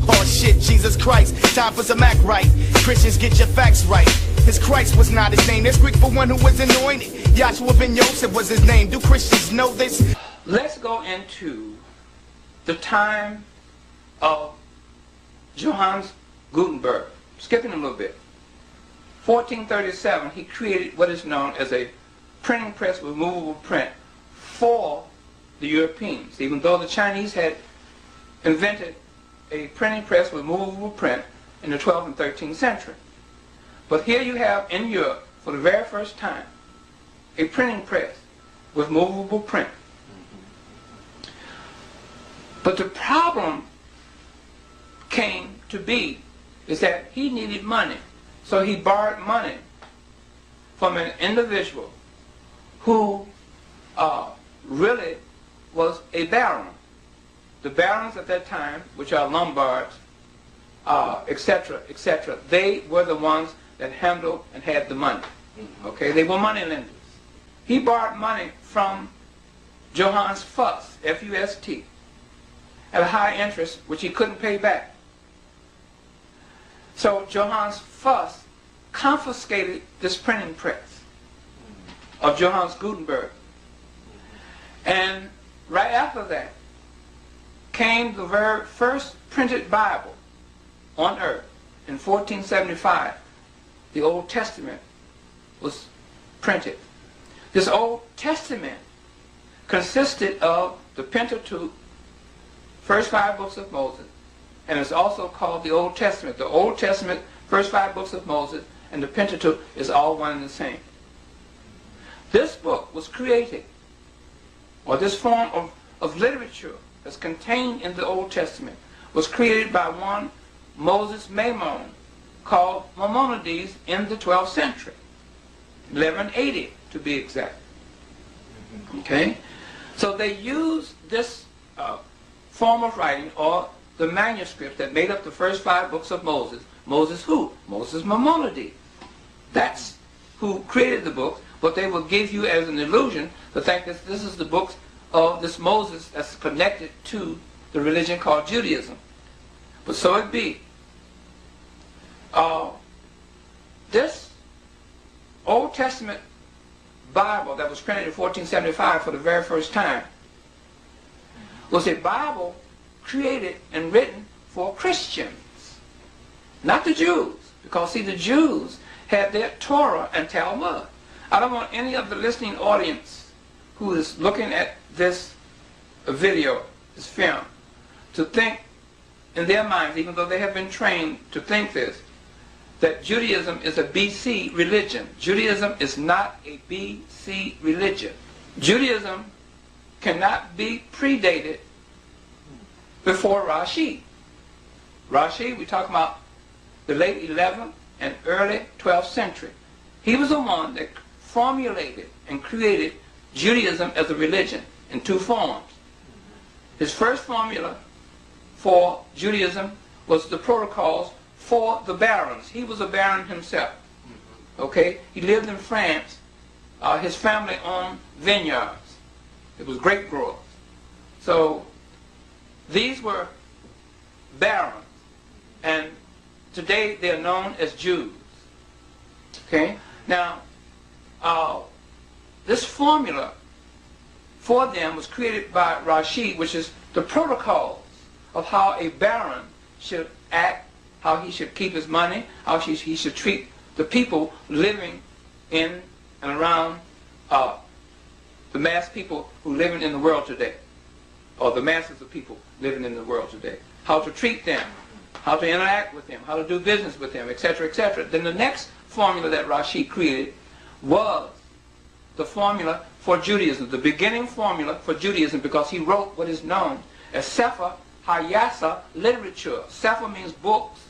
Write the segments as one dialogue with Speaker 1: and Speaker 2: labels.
Speaker 1: Oh shit, Jesus Christ, time for some act right. Christians, get your facts right. His Christ was not his name. That's Greek for one who was anointed. Yahshua ben Yosef was his name. Do Christians know this?
Speaker 2: Let's go into the time of Johannes Gutenberg. Skipping a little bit. 1437, he created what is known as a printing press with movable print for the Europeans, even though the Chinese had invented a printing press with movable print in the 12th and 13th century. But here you have in Europe, for the very first time, a printing press with movable print. But the problem came to be is that he needed money. So he borrowed money from an individual who really was a baron. The barons at that time, which are Lombards, etc., etc., they were the ones that handled and had the money. Okay, they were money lenders. He borrowed money from Johannes Fust, F-U-S-T, at a high interest, which he couldn't pay back. So Johannes Fust confiscated this printing press of Johannes Gutenberg. And right after that came the very first printed Bible on earth. In 1475, the Old Testament was printed. This Old Testament consisted of the Pentateuch, first 5 books of Moses, and it's also called the Old Testament. The Old Testament, first 5 books of Moses, and the Pentateuch is all one and the same. This book was created, or this form of literature that's contained in the Old Testament was created by one Moses Maimon, called Maimonides, in the 12th century, 1180 to be exact. Okay? So they used this form of writing, or the manuscript that made up the first 5 books of Moses. Moses who? Moses Maimonides. That's who created the book, but they will give you as an illusion the fact that this is the books of this Moses that's connected to the religion called Judaism. But so it be. This Old Testament Bible that was printed in 1475 for the very first time was a Bible created and written for Christians, not the Jews. Because see, the Jews had their Torah and Talmud. I don't want any of the listening audience who is looking at this video, this film, to think in their minds, even though they have been trained to think this, that Judaism is a BC religion. Judaism is not a BC religion. Judaism cannot be predated before Rashi. Rashi, we talk about the late 11th and early 12th century. He was the one that formulated and created Judaism as a religion in 2 forms. His first formula for Judaism was the protocols for the barons. He was a baron himself. Okay? He lived in France. His family owned vineyards. It was grape growers. So these were barons. And today they are known as Jews. Okay? Now, this formula for them was created by Rashi, which is the protocols of how a baron should act, how he should keep his money, how he should treat the people living in and around the mass people who living in the world today, or the masses of people living in the world today. How to treat them, how to interact with them, how to do business with them, etc., etc. Then the next formula that Rashi created was the formula for Judaism, the beginning formula for Judaism, because he wrote what is known as Sefer HaYasa literature. Sefer means books,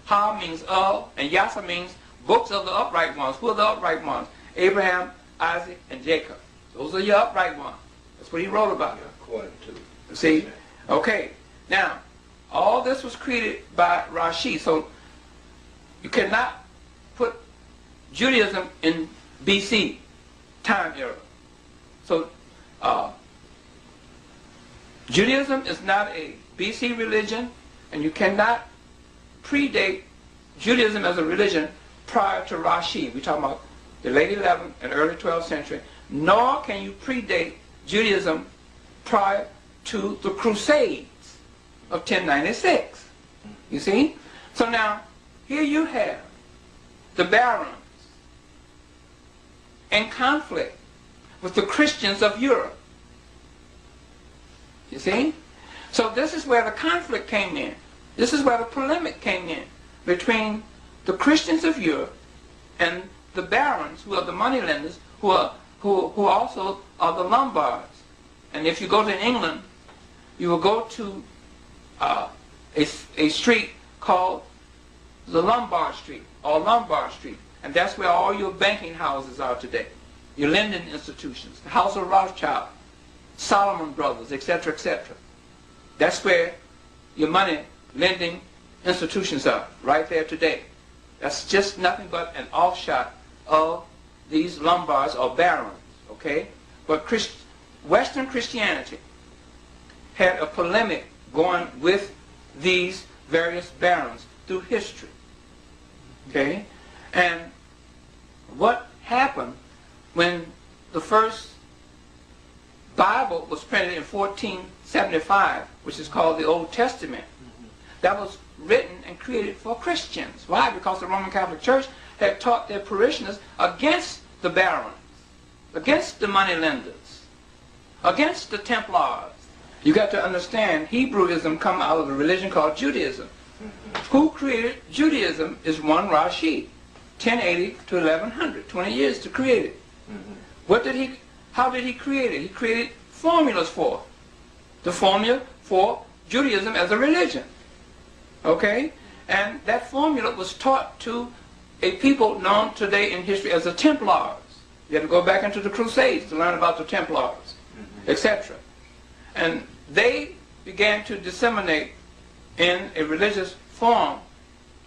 Speaker 2: Ha means of, and Yasa means books of the upright ones. Who are the upright ones? Abraham, Isaac, and Jacob. Those are your upright ones. That's what he wrote about.
Speaker 3: According to.
Speaker 2: See? Okay. Now, all this was created by Rashi, so you cannot put Judaism in BC time era. So Judaism is not a BC religion, and you cannot predate Judaism as a religion prior to Rashid. We're talking about the late 11th and early 12th century. Nor can you predate Judaism prior to the Crusades of 1096. You see? So now, here you have the barons in conflict with the Christians of Europe. You see? So this is where the conflict came in. This is where the polemic came in between the Christians of Europe and the barons, who are the moneylenders, who also are the Lombards. And if you go to England, you will go to a street called the Lombard Street, or Lombard Street. And that's where all your banking houses are today. Your lending institutions, the House of Rothschild, Solomon Brothers, etc., etc. That's where your money lending institutions are, right there today. That's just nothing but an offshot of these Lombards or barons, okay? But Western Christianity had a polemic going with these various barons through history, okay? And what happened when the first Bible was printed in 1475, which is called the Old Testament, that was written and created for Christians. Why? Because the Roman Catholic Church had taught their parishioners against the barons, against the moneylenders, against the Templars. You got to understand, Hebrewism come out of a religion called Judaism. Who created Judaism is one Rashid, 1080 to 1100, 20 years to create it. How did he create it? He created formulas for it. The formula for Judaism as a religion. Okay? And that formula was taught to a people known today in history as the Templars. You have to go back into the Crusades to learn about the Templars, etc. And they began to disseminate in a religious form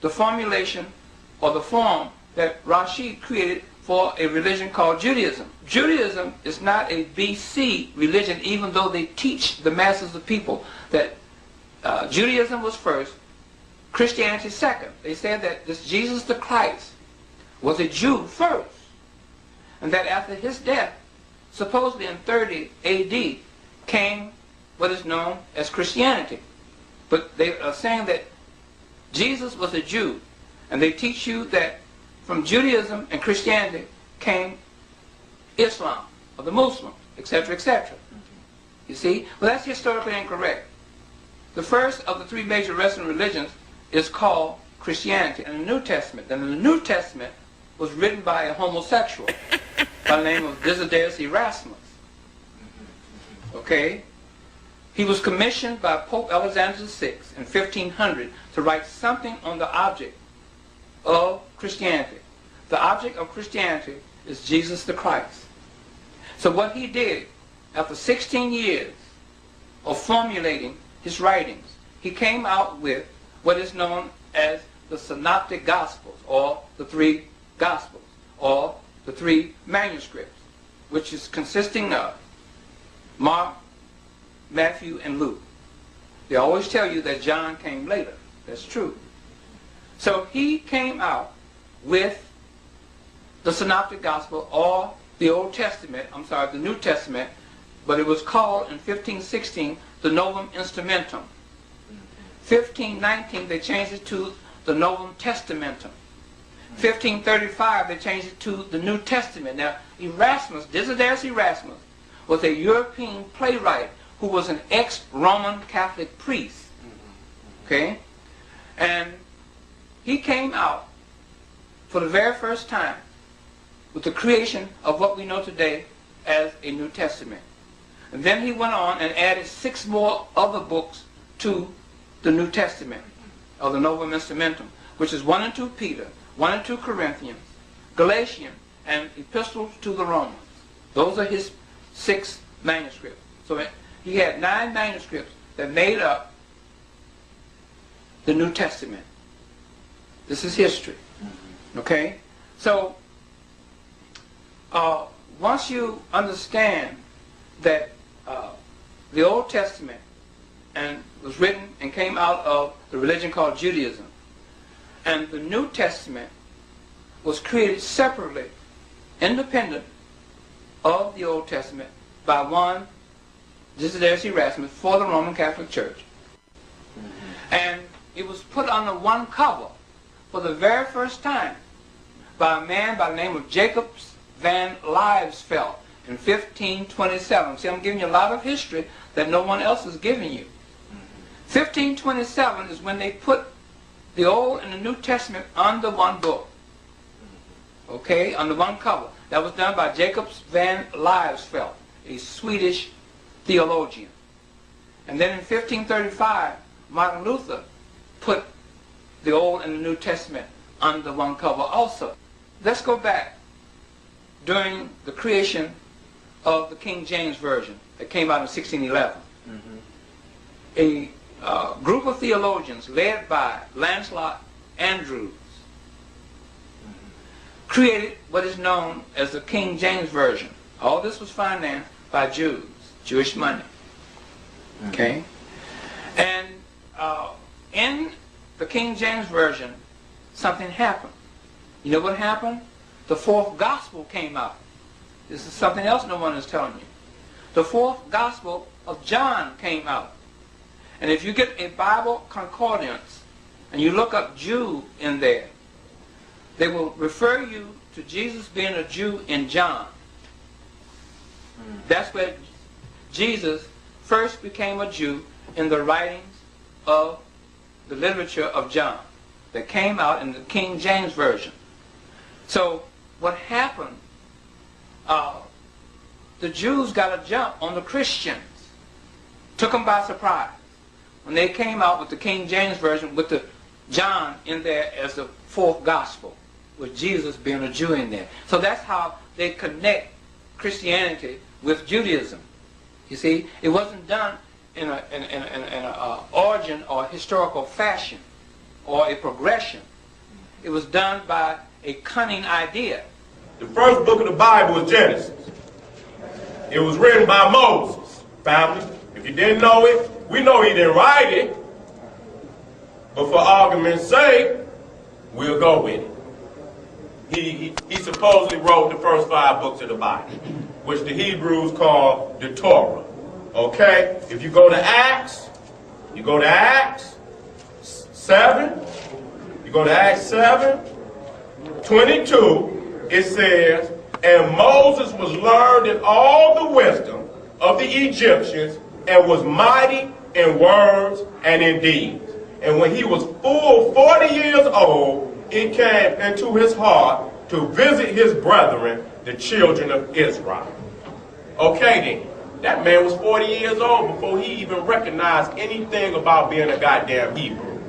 Speaker 2: the formulation or the form that Rashid created for a religion called Judaism. Judaism is not a BC religion, even though they teach the masses of people that Judaism was first, Christianity second. They said that this Jesus the Christ was a Jew first, and that after his death, supposedly in 30 AD, came what is known as Christianity. But they are saying that Jesus was a Jew, and they teach you that from Judaism and Christianity came Islam, or the Muslims, etc., etc. You see? Well, that's historically incorrect. The first of the three major Western religions is called Christianity in the New Testament. And the New Testament was written by a homosexual by the name of Desiderius Erasmus. Okay? He was commissioned by Pope Alexander VI in 1500 to write something on the object of Christianity. The object of Christianity is Jesus the Christ. So what he did, after 16 years of formulating his writings, he came out with what is known as the Synoptic Gospels, or the three Gospels, or the three manuscripts, which is consisting of Mark, Matthew, and Luke. They always tell you that John came later. That's true. So he came out with the Synoptic Gospel, or the Old Testament, the New Testament, but it was called in 1516 the Novum Instrumentum. 1519 they changed it to the Novum Testamentum. 1535 they changed it to the New Testament. Now Erasmus, Desiderius Erasmus, was a European playwright who was an ex-Roman Catholic priest. Okay? And he came out for the very first time with the creation of what we know today as a New Testament. And then he went on and added 6 more other books to the New Testament, or the Novum Instrumentum, which is 1 and 2 Peter, 1 and 2 Corinthians, Galatians, and Epistles to the Romans. Those are his 6 manuscripts. So he had 9 manuscripts that made up the New Testament. This is history. Okay? So, once you understand that the Old Testament and was written and came out of the religion called Judaism. And the New Testament was created separately, independent of the Old Testament, by one, Desiderius Erasmus, for the Roman Catholic Church. And it was put under one cover for the very first time by a man by the name of Jacob van Liesveld in 1527. See, I'm giving you a lot of history that no one else is giving you. 1527 is when they put the Old and the New Testament under one book. Okay, under one cover. That was done by Jacob van Liesveld, a Swedish theologian. And then in 1535, Martin Luther put the Old and the New Testament under one cover also. Let's go back during the creation of the King James Version that came out in 1611. A group of theologians led by Lancelot Andrewes created what is known as the King James Version. All this was financed by Jews, Jewish money. Okay? And in the King James Version, something happened. You know what happened? The fourth gospel came out. This is something else no one is telling you. The fourth gospel of John came out. And if you get a Bible concordance and you look up Jew in there, they will refer you to Jesus being a Jew in John. That's where Jesus first became a Jew, in the writings of the literature of John that came out in the King James Version. So what happened, the Jews got a jump on the Christians, took them by surprise when they came out with the King James Version with the John in there as the fourth gospel, with Jesus being a Jew in there. So that's how they connect Christianity with Judaism. You see, it wasn't done in an origin or historical fashion or a progression. It was done by a cunning idea.
Speaker 3: The first book of the Bible is Genesis. It was written by Moses, family. If you didn't know it, we know he didn't write it. But for argument's sake, we'll go with it. He supposedly wrote the first 5 books of the Bible, which the Hebrews call the Torah. Okay? If you go to Acts 7, you go to Acts 7, 22, it says, and Moses was learned in all the wisdom of the Egyptians and was mighty in words and in deeds. And when he was full 40 years old, it came into his heart to visit his brethren, the children of Israel. Okay then, that man was 40 years old before he even recognized anything about being a goddamn Hebrew.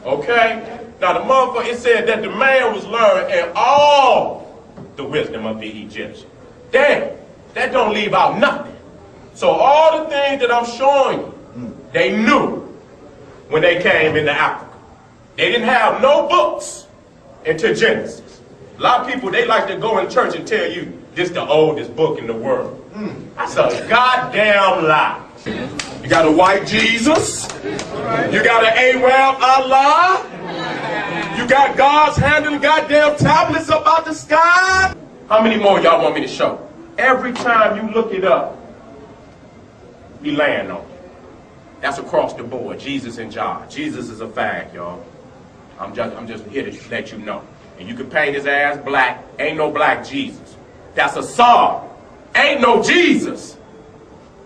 Speaker 3: Okay? Now the motherfucker, it said that the man was learned in all the wisdom of the Egyptians. Damn, that don't leave out nothing. So all the things that I'm showing you, they knew when they came into Africa. They didn't have no books until Genesis. A lot of people, they like to go in church and tell you this is the oldest book in the world. That's a goddamn lie. You got a white Jesus. You got an Arab Allah. You got God's handing goddamn tablets up out the sky. How many more y'all want me to show? Every time you look it up, we land on it. That's across the board. Jesus and John. Jesus is a fag, y'all. I'm just here to let you know. And you can paint his ass black. Ain't no black Jesus. That's a song. Ain't no Jesus.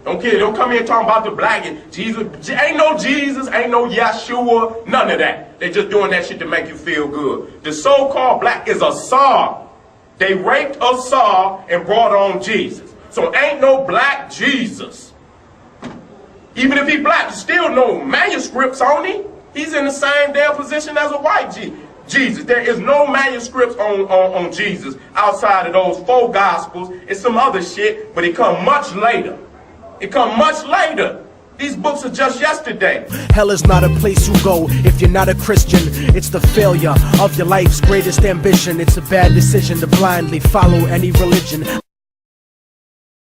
Speaker 3: Don't come here talking about the black Jesus. Ain't no Jesus, ain't no Yeshua, none of that. They just doing that shit to make you feel good. The so-called black is a song. They raped a song and brought on Jesus. So ain't no black Jesus. Even if he black, still no manuscripts on him. He's in the same damn position as a white Jesus. There is no manuscripts on Jesus outside of those 4 gospels. It's some other shit, but it come much later. It come much later. These books are just yesterday.
Speaker 4: Hell is not a place you go if you're not a Christian. It's the failure of your life's greatest ambition. It's a bad decision to blindly follow any religion.